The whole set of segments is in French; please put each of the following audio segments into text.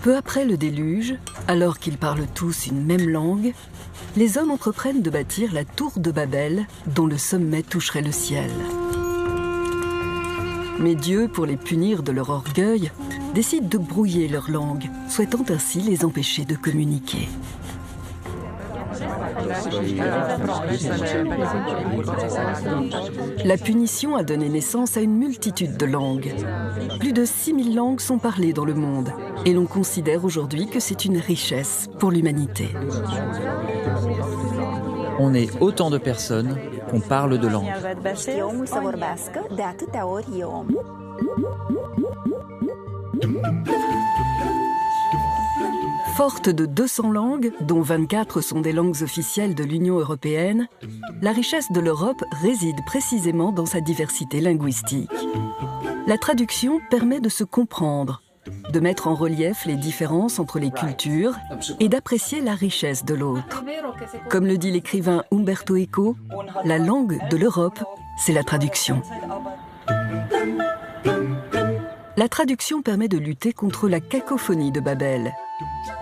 Peu après le déluge, alors qu'ils parlent tous une même langue, les hommes entreprennent de bâtir la tour de Babel, dont le sommet toucherait le ciel. Mais Dieu, pour les punir de leur orgueil, décide de brouiller leur langue, souhaitant ainsi les empêcher de communiquer. La punition a donné naissance à une multitude de langues. Plus de 6000 langues sont parlées dans le monde et l'on considère aujourd'hui que c'est une richesse pour l'humanité. On est autant de personnes qu'on parle de langues. Forte de 200 langues, dont 24 sont des langues officielles de l'Union européenne, la richesse de l'Europe réside précisément dans sa diversité linguistique. La traduction permet de se comprendre, de mettre en relief les différences entre les cultures et d'apprécier la richesse de l'autre. Comme le dit l'écrivain Umberto Eco, la langue de l'Europe, c'est la traduction. La traduction permet de lutter contre la cacophonie de Babel.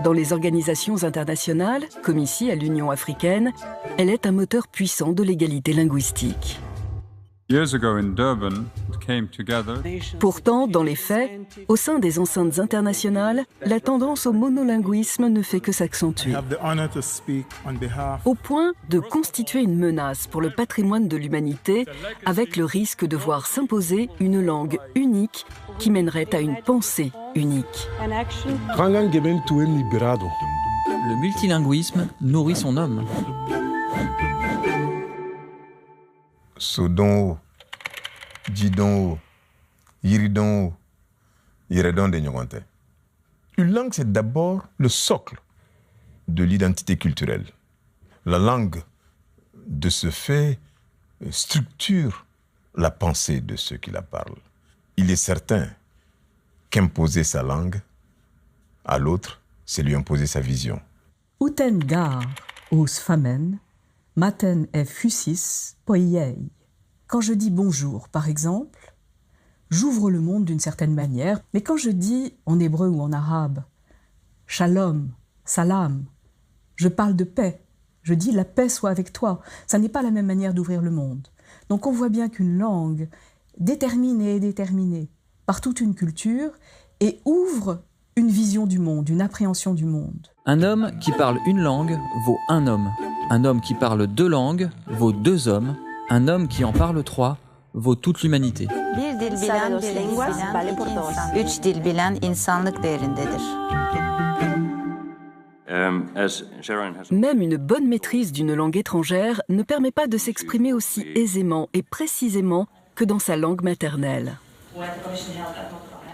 Dans les organisations internationales, comme ici à l'Union africaine, elle est un moteur puissant de l'égalité linguistique. Pourtant, dans les faits, au sein des enceintes internationales, la tendance au monolinguisme ne fait que s'accentuer, au point de constituer une menace pour le patrimoine de l'humanité, avec le risque de voir s'imposer une langue unique qui mènerait à une pensée unique. Le multilinguisme nourrit son homme. Sodon, Didon, Yiridon, Yiredon de Nyogonte. Une langue, c'est d'abord le socle de l'identité culturelle. La langue, de ce fait, structure la pensée de ceux qui la parlent. Il est certain qu'imposer sa langue à l'autre, c'est lui imposer sa vision. Uten gar os famen, maten e fusis poiei. Quand je dis bonjour, par exemple, j'ouvre le monde d'une certaine manière, mais quand je dis en hébreu ou en arabe, shalom, salam, je parle de paix, je dis la paix soit avec toi. Ça n'est pas la même manière d'ouvrir le monde. Donc on voit bien qu'une langue détermine et est déterminée par toute une culture et ouvre une vision du monde, une appréhension du monde. Un homme qui parle une langue vaut un homme. Un homme qui parle 2 langues vaut 2 hommes. Un homme qui en parle 3 vaut toute l'humanité. Même une bonne maîtrise d'une langue étrangère ne permet pas de s'exprimer aussi aisément et précisément que dans sa langue maternelle.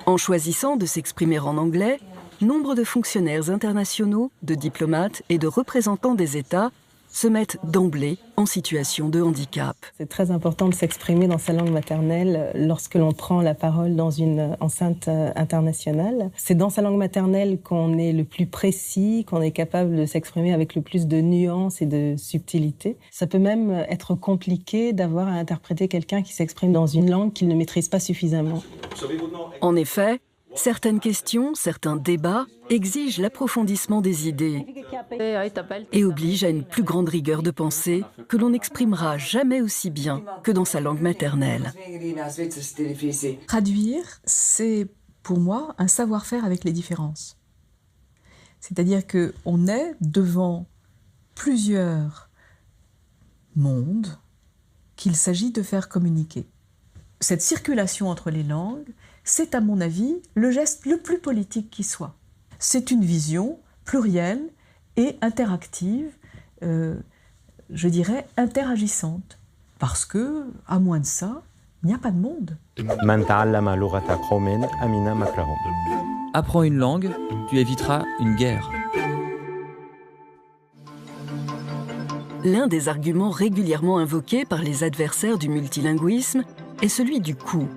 En choisissant de s'exprimer en anglais, nombre de fonctionnaires internationaux, de diplomates et de représentants des États se mettent d'emblée en situation de handicap. C'est très important de s'exprimer dans sa langue maternelle lorsque l'on prend la parole dans une enceinte internationale. C'est dans sa langue maternelle qu'on est le plus précis, qu'on est capable de s'exprimer avec le plus de nuances et de subtilité. Ça peut même être compliqué d'avoir à interpréter quelqu'un qui s'exprime dans une langue qu'il ne maîtrise pas suffisamment. En effet, certaines questions, certains débats exigent l'approfondissement des idées et obligent à une plus grande rigueur de pensée que l'on n'exprimera jamais aussi bien que dans sa langue maternelle. Traduire, c'est pour moi un savoir-faire avec les différences. C'est-à-dire qu'on est devant plusieurs mondes qu'il s'agit de faire communiquer. Cette circulation entre les langues, c'est à mon avis le geste le plus politique qui soit. C'est une vision plurielle et interactive, je dirais interagissante. Parce que, à moins de ça, il n'y a pas de monde. Apprends une langue, tu éviteras une guerre. L'un des arguments régulièrement invoqués par les adversaires du multilinguisme est celui du coût.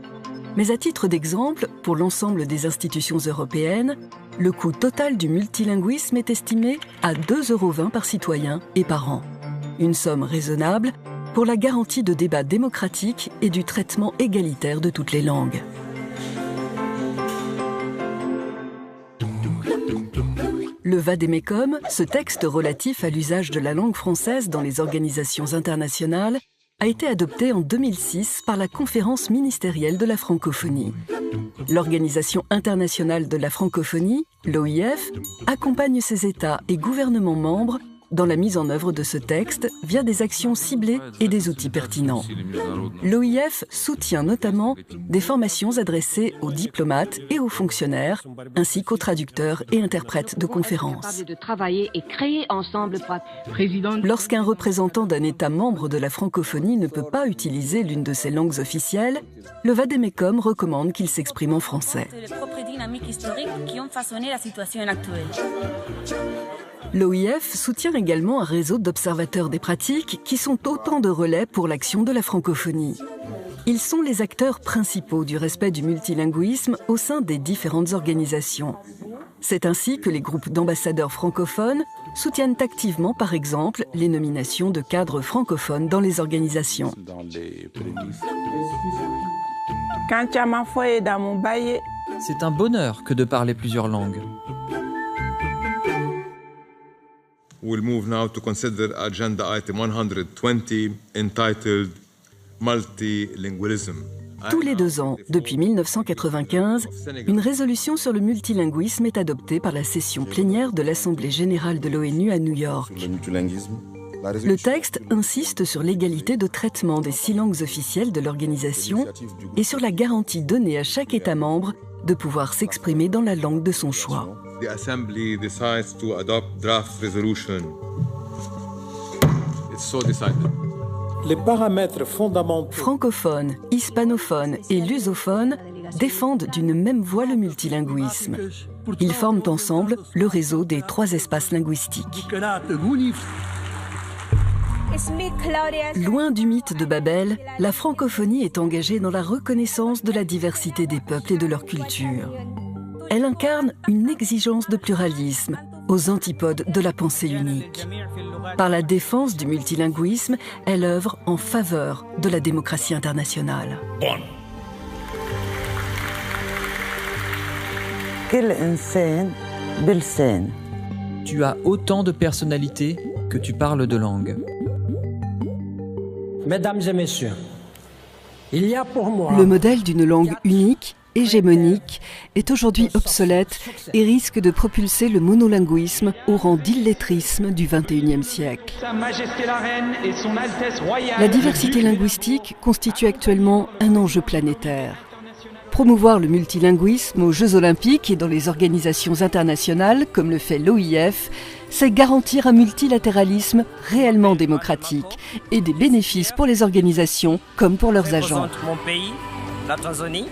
Mais à titre d'exemple, pour l'ensemble des institutions européennes, le coût total du multilinguisme est estimé à 2,20 € par citoyen et par an. Une somme raisonnable pour la garantie de débats démocratiques et du traitement égalitaire de toutes les langues. Le Vade-Mecum, ce texte relatif à l'usage de la langue française dans les organisations internationales, a été adopté en 2006 par la Conférence ministérielle de la francophonie. L'Organisation internationale de la francophonie, l'OIF, accompagne ses États et gouvernements membres dans la mise en œuvre de ce texte via des actions ciblées et des outils pertinents. L'OIF soutient notamment des formations adressées aux diplomates et aux fonctionnaires, ainsi qu'aux traducteurs et interprètes de conférences. Lorsqu'un représentant d'un État membre de la francophonie ne peut pas utiliser l'une de ses langues officielles, le Vade-Mecum recommande qu'il s'exprime en français. L'OIF soutient également un réseau d'observateurs des pratiques qui sont autant de relais pour l'action de la francophonie. Ils sont les acteurs principaux du respect du multilinguisme au sein des différentes organisations. C'est ainsi que les groupes d'ambassadeurs francophones soutiennent activement, par exemple, les nominations de cadres francophones dans les organisations. C'est un bonheur que de parler plusieurs langues. We'll move now to consider agenda item 120 entitled Multilingualism. Tous les 2 ans, depuis 1995, une résolution sur le multilinguisme est adoptée par la session plénière de l'Assemblée générale de l'ONU à New York. Le texte insiste sur l'égalité de traitement des 6 langues officielles de l'organisation et sur la garantie donnée à chaque État membre de pouvoir s'exprimer dans la langue de son choix. The Assembly decides to adopt draft resolution. It's so decided. Les paramètres fondamentaux Francophones, hispanophones et lusophones défendent d'une même voix le multilinguisme. Ils forment ensemble le réseau des 3 espaces linguistiques. Loin du mythe de Babel, la francophonie est engagée dans la reconnaissance de la diversité des peuples et de leur culture. Elle incarne une exigence de pluralisme aux antipodes de la pensée unique. Par la défense du multilinguisme, elle œuvre en faveur de la démocratie internationale. Tu as autant de personnalité que tu parles de langue. Mesdames et messieurs, il y a pour moi Le modèle d'une langue unique, hégémonique, est aujourd'hui obsolète et risque de propulser le monolinguisme au rang d'illettrisme du XXIe siècle. Sa Majesté la Reine et Son Altesse Royale. La diversité linguistique constitue actuellement un enjeu planétaire. Promouvoir le multilinguisme aux Jeux Olympiques et dans les organisations internationales, comme le fait l'OIF, c'est garantir un multilatéralisme réellement démocratique et des bénéfices pour les organisations comme pour leurs agents. Mon pays, la Tanzanie.